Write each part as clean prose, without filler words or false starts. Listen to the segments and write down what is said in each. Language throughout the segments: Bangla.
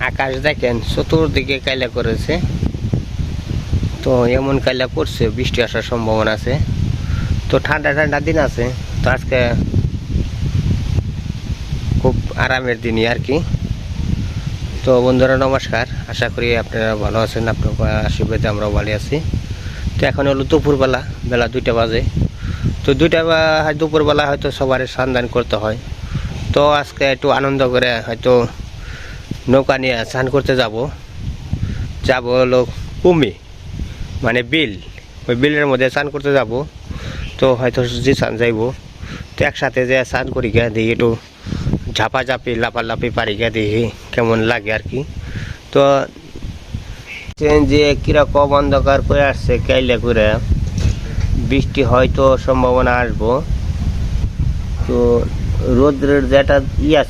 আকাশ দেখেন চতুর্দিকে কাইলা করেছে, তো এমন কাইলা করছে বৃষ্টি আসার সম্ভাবনা আছে। তো ঠান্ডা ঠান্ডা দিন আছে, তো আজকে খুব আরামের দিনই আর কি। তো বন্ধুরা নমস্কার, আশা করি আপনারা ভালো আছেন, আপনার আশীর্বাদে আমরাও ভালো আছি। তো এখন হলো দুপুরবেলা, বেলা 2টা বাজে। তো দুপুরবেলা হয়তো সবার স্নান করতে হয়। তো আজকে একটু আনন্দ করে হয়তো নৌকা নিয়ে স্নান করতে যাব হলো কুমি, মানে বিল, ওই বিলের মধ্যে স্নান করতে যাব। তো হয়তো যে স্নান যাইব, তো একসাথে যে স্নান করি গিয়ে দেখি একটু ঝাপাঝাপি লাফালাফি পারি গিয়ে দেখি কেমন লাগে আর কি। তো যে কীরকম অন্ধকার করে আসছে, কাইলে করে বৃষ্টি হয়তো সম্ভাবনা আসবো। তো রোদ্রের যেটা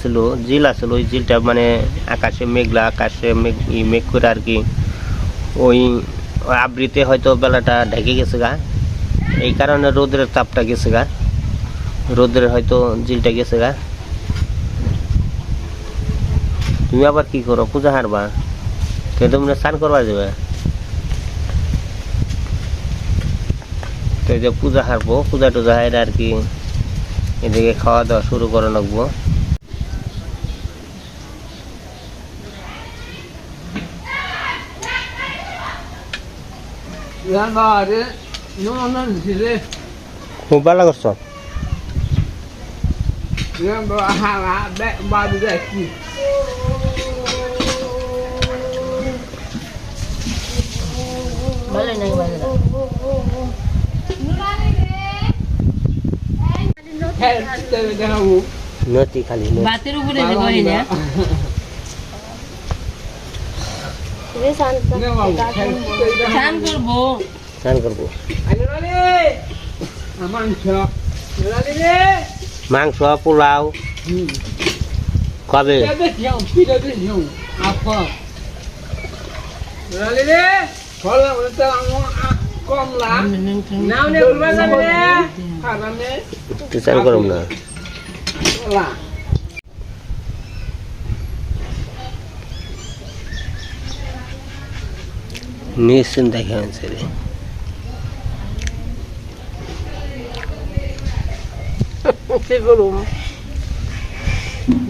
ছিল, জিল আছিল, ওই জিলটা মানে আকাশে মেঘলা, আকাশে মেঘ করে আর কি, ওই আবৃতে হয়তো বেলাটা ঢেকে গেছে গা, এই কারণে রোদ্রের তাপটা গেছে গা, রোদ্রের হয়তো জিলটা গেছে গা। তুমি আবার কি করো, পূজা হারবা? তো তোমরা স্নান করবা যাবে, তো যে পূজা হারবো, পূজা টুজা হাইরে আর কি এদিকে খাওয়া দাওয়া শুরু করে রাখবো। খুব ভালো করছো। নটি খালি বাতের উপরে যে করি না, স্নান করবো মাংস পোলাও কবে স্নান করব না। নিশ্চিন্ত দেখে আনছে রে, কি করুম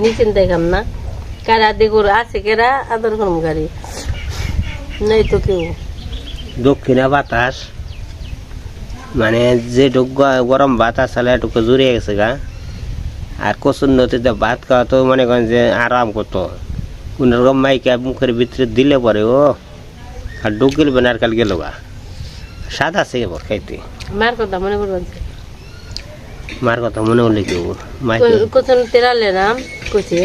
নিশ্চিন্ত দেখাম না, কারা দেখো আছে কেরা আদর করুম গাড়ি নেই তো কেউ। দক্ষিণা বাতাস মানে যে গরম বাতাস চালে এটুকু জুড়িয়ে গেছে গা। আর কচুর নদীতে ভাত খাওয়া তো মনে করেন যে আরাম করতো, কোনোরকম মাইকা মুখের ভিতরে দিলে পরে ও আর ডুব গেলবে না, আর কাল গেল গা স্বাদ আছে এবার খাইতে। মার কথা মনে করবেন, মার কথা মনে হলে কেউ কচুনতি রালেরাম কচি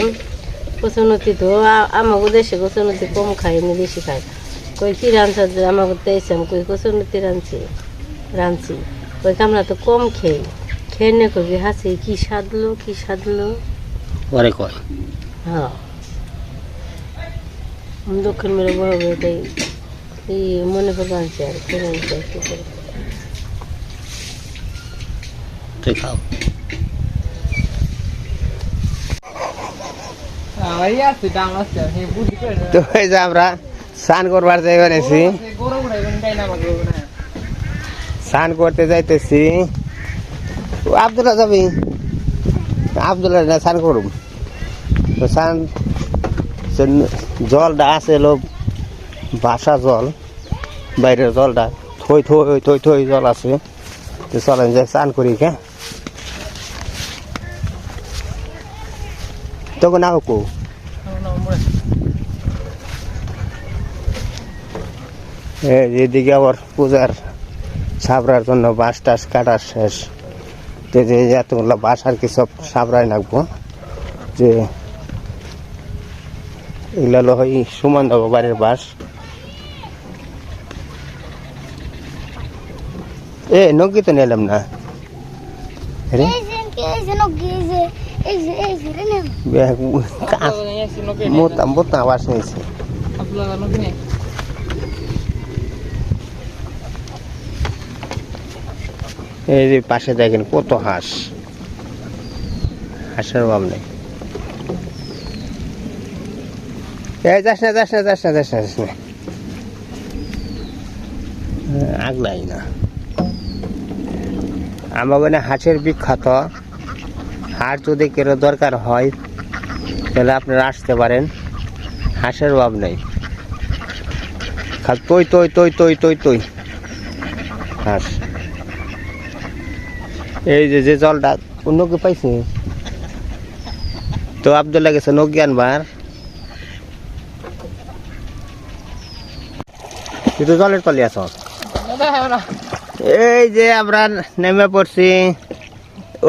কচুনতি তো আমাকে দেশে কচুনতি কম খাইনি, বেশি খাই। কই কি রাঁধছ আমাকে দিয়েছিলাম, কই কচুনতি রাঁধছি কই আমরা তো কম খেয়ে না কবি হাসি কি সাদলো পরে কয়। হ্যাঁ দক্ষিণ মেরে বড় এটাই মনে করে আনছি আর খেয়ে একটু করে খাও। তো এই যে আমরা স্নান করবার যাই বানিয়েছি, স্নান করতে যাইতেছি। আব্দুল্লাহ যাবি? আব্দুল্লাহ না স্নান করুম। তো স্নান জলটা আছে হলো বাসা জল, বাইরের জলটা থই থই থই থই জল আছে। তো চলেন যে স্নান করি কে তখন নাও কো এদিকে আবার পূজার সাবরার জন্য বাঁশ টাস কাটা শেষ। তো যে এতগুলো বাঁশ আর কি সব সাবরায় রাখবো, যে এগুলো হলো ওই সুমন দেবো বাড়ির বাঁশ। এ নগি তো নিলাম না মোতাম বোতাম আবাস নিয়েছে। এই যে পাশে দেখেন কত হাঁস, হাঁসের অভাব নেই। এই যাস না যাস না যাস না যাস না যাস না আগলাই না আমার হাঁসের বিখ্যাত হাঁস যদি কেউ দরকার হয় তাহলে আপনারা আসতে পারেন হাঁসের অভাব নেই খালি তৈ তৈ তৈ তৈ তৈ তৈ হাঁস এই যে জলটা নৌকি পাইছে তো আব্দুল্লাহ গেছে নৌকি আনবার তুই তো জলের তলে আছ এই যে আমরা নেমে পড়ছি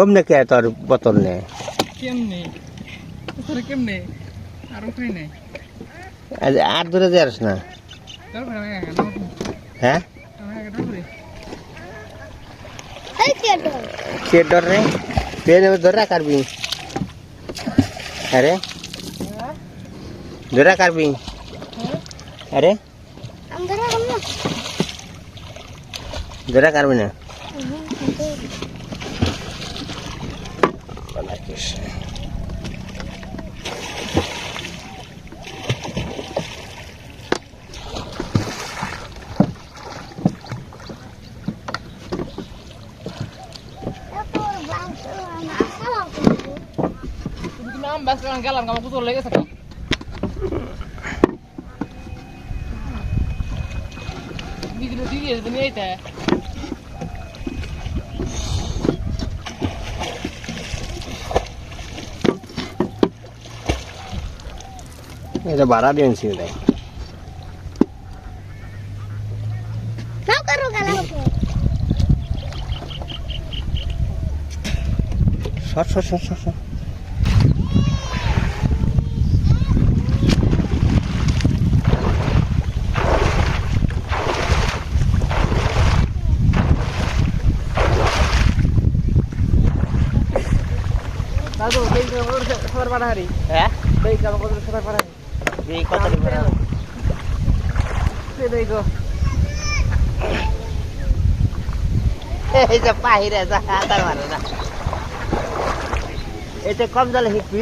অমনে কে তোর বোতল নে আর দূরে যাস না হ্যাঁ কে ডর রে তুই ধরে কারবি আরে ধরে কারবি আরে ধরে কারবি না Bas kan galan kamu putul lagi sakit. Video dia dunia itu. এটা বাড়া দিন ছিল না নাও করো গালা সর সর সর সর সর Lalu, baik kamu sabar pada hari. হ্যাঁ Baik kamu sabar pada hari. এই কত দিন Baik. এই যে বাহিরে যা হাতা মারে না এটা কম জলে হিপি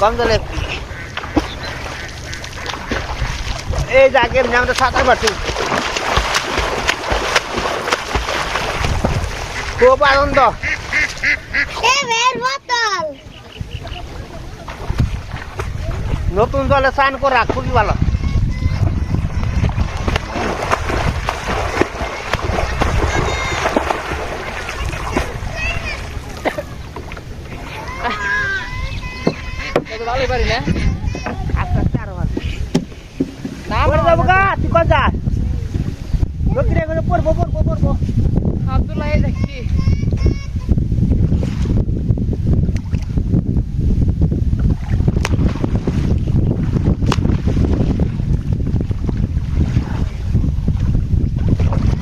কম জলে এই যে আগে আমরা সাঁতার পারছি খুব আনন্দ বোতল নতুন জলে স্নান করা খুবই ভালো Itu balik bari na. আস্তে আস্তে আরো ভালো Nama পড়ে যাবো গা তুই কোন যাস নদীর এখানে পড়বো পড়বো পড়বো Abdullah ya Zaki.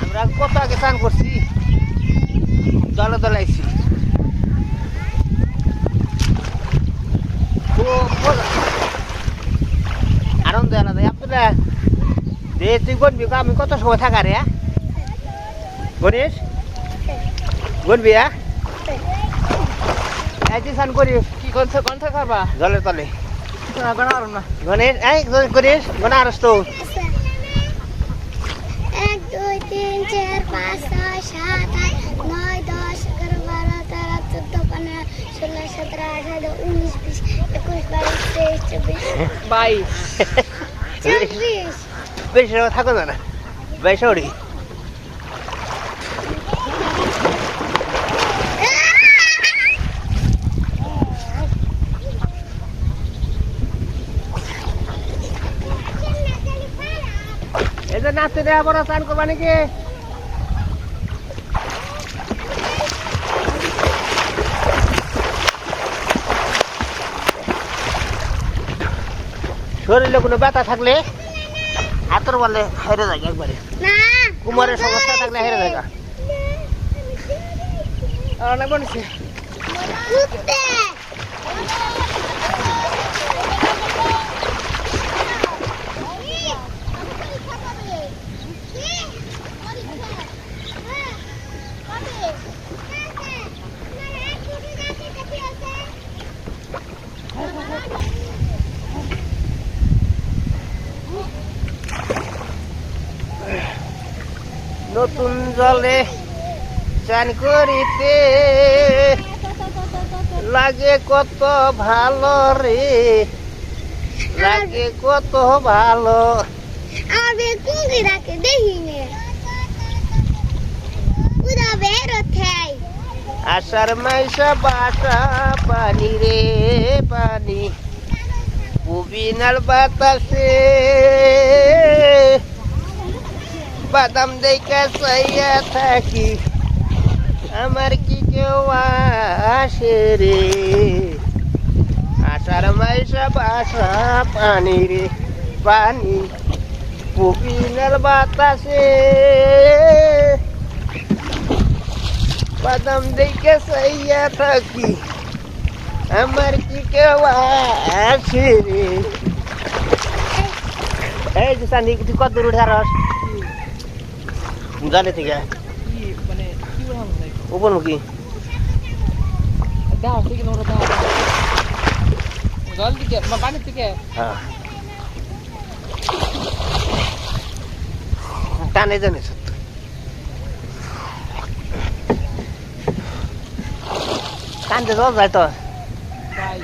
আমরা কত আগে স্নান করছি জলে জলে আইছি আনন্দ আলাদা আপনারা যে তুই গনবি আমি কত সময় থাকা রে গণেশ গনবি তুই স্নান করিস Ki kontak apa? জলের তলে Kena kena arun na. Ganesh এই করিস গনা আরস তো 1 2 3 4 5 6 7 8 9 10 11 12 13 14 15 16 17 18 19 20 21 22 23 24 Bye. 24 বেশি সময় থাকো না বেশি ওড়ি এই যে নাচতে দেওয়া বড় স্নান করবা নাকি শরীরে কোনো ব্যথা থাকলে হাতের বলে হেরে যায় একবারে না কুমারের সমস্যা থাকলে হেরে যায় Anak manusia. কুত্তে নতুন জলে চান করিতে লাগে কত ভালো রে, লাগে কত ভালো। আমি কুঙ্গি রাখে দেখি নে উদা বেরোতে আষাঢ় মাইসা বাসা পানি রে পানি, পুবিনাল বাতাসে বাদাম দেখা চাইয়া থাকি, আমার কি কেউ আসে রে। আষাঢ় মাইসা বাসা পানি রে পানি, পুবিনাল বাতাসে বাদাম দেখে চাইয়া থাকি, আমার কি কেউ আসে রে। এই যে সানি তুই কত দূর উঠে আস জানে থেকে মানে কি বললাম উপরমুখী। দাও ঠিক আছে দাও জল দিকে পানি থেকে হ্যাঁ টানে জানিস কানতে জল যায় তো। তাই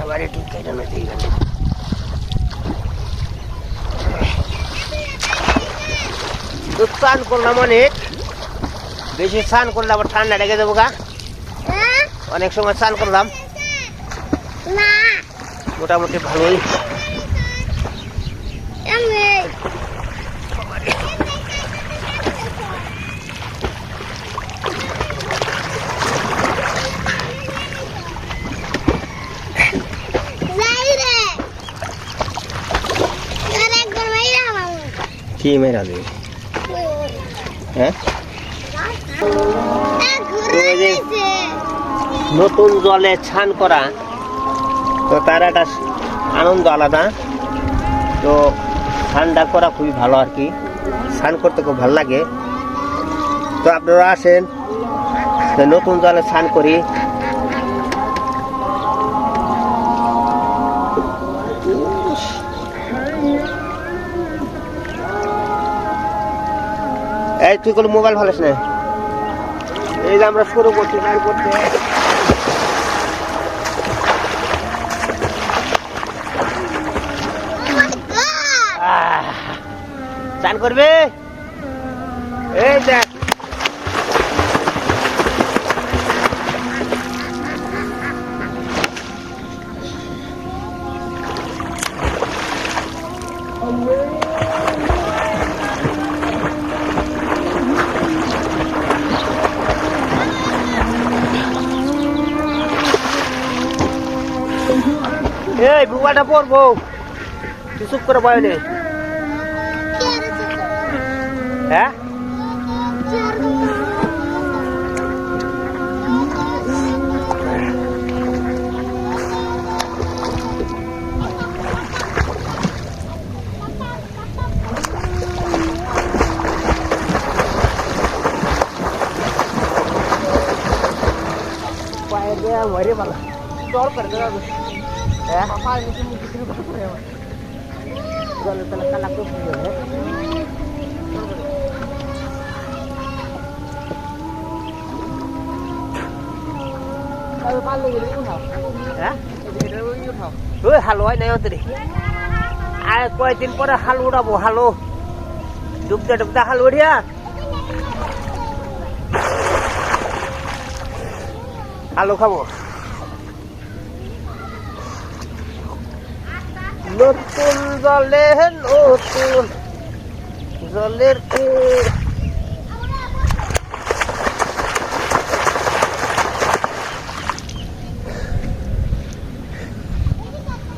আবার একটু কেটে না দিয়ে গেল। তো স্নান করলাম অনেক, বেশি স্নান করলে আবার ঠান্ডা লেগে যাবো গা। অনেক সময় স্নান করলাম, না মোটামুটি ভালোই। আমি যাই রে আর একবার মাইরা মামু কি মেরা দেবে? হ্যাঁ ঘুরে গেছে নতুন জলে স্নান করা তো তার একটা আনন্দ আলাদা। তো স্নানটা করা খুবই ভালো আর কি, স্নান করতে খুব ভালো লাগে। তো আপনারা আসেন, তো নতুন জলে স্নান করি। এই তুই কোনো মোবাইল ভালো না, এই যে আমরা শুরু করছি স্নান করতে। স্নান করবে এই দেখ এই বুবাটা পড়বো, তুই চুপ করে বয় নে। হ্যাঁ পায়ে দেয়া মরে পালা জল করে দেওয়া। হ্যাঁ পানি নিচে মুখ শুরু করে জলে তাহলে কালা করতে হবে। আর পানি গেলে উঠাও হ্যাঁ এটা উঠাও ওই হালো হয় নাই ওদের আর কয়েকদিন পরে হাল উড়াবো। হালো ডুবতে ডুবতে হাল উড়িয়া আলু খাবো। নতুন জলে নতুন জলের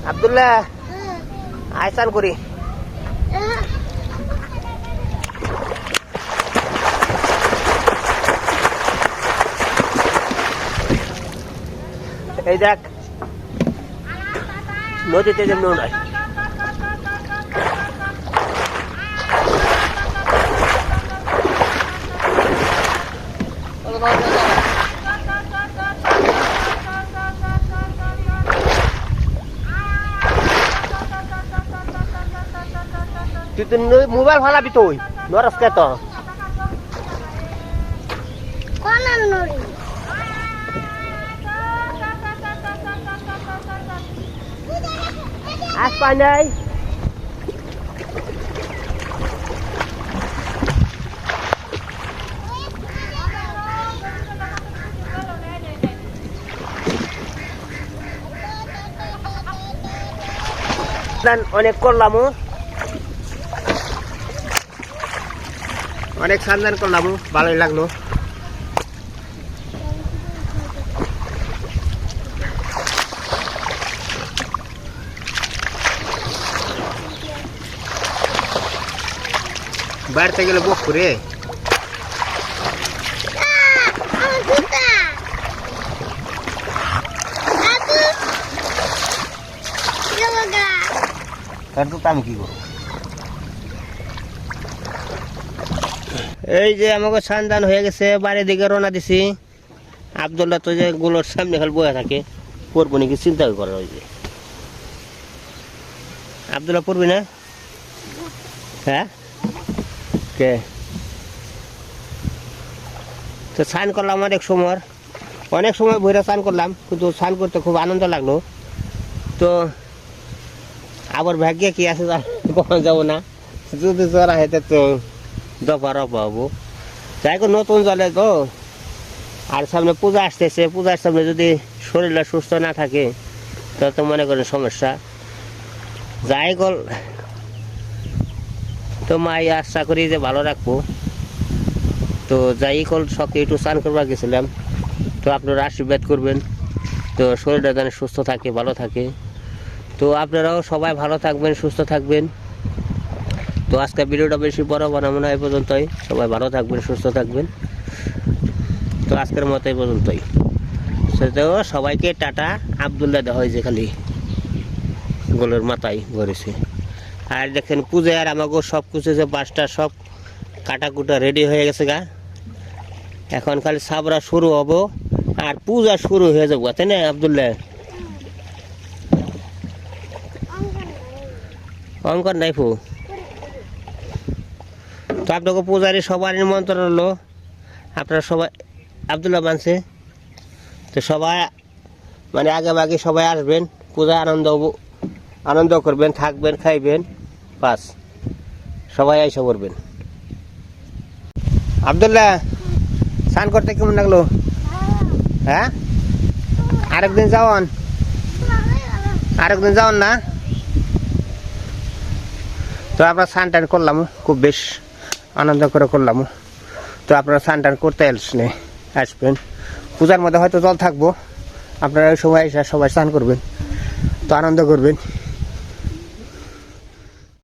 আব্দুল্লাহ আয়সান করি। এই দেখ নদীতে যেমন নয় তুই তো মোবাইল ফালাবি তুই নরস কে তো কোন নড়ি আস পাই নাই অনেক করলাম অনেক সান্দান করলাম ভালোই লাগলো বাড়িতে গেলে বক করে আমার জুতা দাদু যোগা তার তো আমি কি করবো এই যে আমাকে সান্দান হয়ে গেছে বাড়ির দিকে রওনা দিছি আব্দুল্লাহ তো যে গুলোর সামনে খালি বয়ে থাকে পড়বো নাকি চিন্তা করার ওই যে আব্দুল্লাহ পড়বি না হ্যাঁ কে তো স্নান করলাম অনেক সময় ভরে স্নান করলাম কিন্তু স্নান করতে খুব আনন্দ লাগলো তো আবার ভাগ্যে কি আছে কখন যাবো না যদি জরা হেঁটে তো দফার পাবো যাই হোক নতুন জলে তো আর সামনে পূজা আসতেছে পূজার সামনে যদি শরীরটা সুস্থ না থাকে তো মনে করেন সমস্যা যাই হোক তো মাই আশা করি যে ভালো রাখবো তো যাই হোক সবকে একটু স্নান করবার গেছিলাম তো আপনারা আশীর্বাদ করবেন তো শরীরটা যেন সুস্থ থাকে ভালো থাকে তো আপনারাও সবাই ভালো থাকবেন সুস্থ থাকবেন তো আজকের ভিডিওটা বেশি বড় বানাবো না এই পর্যন্তই সবাই ভালো থাকবেন সুস্থ থাকবেন তো আজকের মতো এই পর্যন্তই সেটাও সবাইকে টাটা আব্দুল্লাহ দেওয়া হয়েছে খালি গোলের মাথায় ধরেছে আর দেখেন পূজা আর আমাকে সব কিছু যে বাসটা সব কাটাকুটা রেডি হয়ে গেছে গা এখন খালি সাবরা শুরু হবো আর পূজা শুরু হয়ে যাবো তাই না আব্দুল্লাহ অঙ্কন নাই ফু তো আপনাকে পূজারি সবার নিমন্ত্রণ হলো আপনারা সবাই আব্দুল্লাহ মানছে তো সবাই মানে আগে সবাই আসবেন পূজা আনন্দ করবেন থাকবেন খাইবেন বাস সবাই এসে করবেন আব্দুল্লাহ স্নান করতে কেমন লাগলো হ্যাঁ আরেকদিন যাওয়ান না তো আমরা স্নান টান করলাম খুব বেশ আনন্দ করে করলাম তো আপনারা স্নান টান করতে আসবেন পূজার মধ্যে হয়তো জল থাকবো আপনারা ওই সময় এসে সবাই স্নান করবেন তো আনন্দ করবেন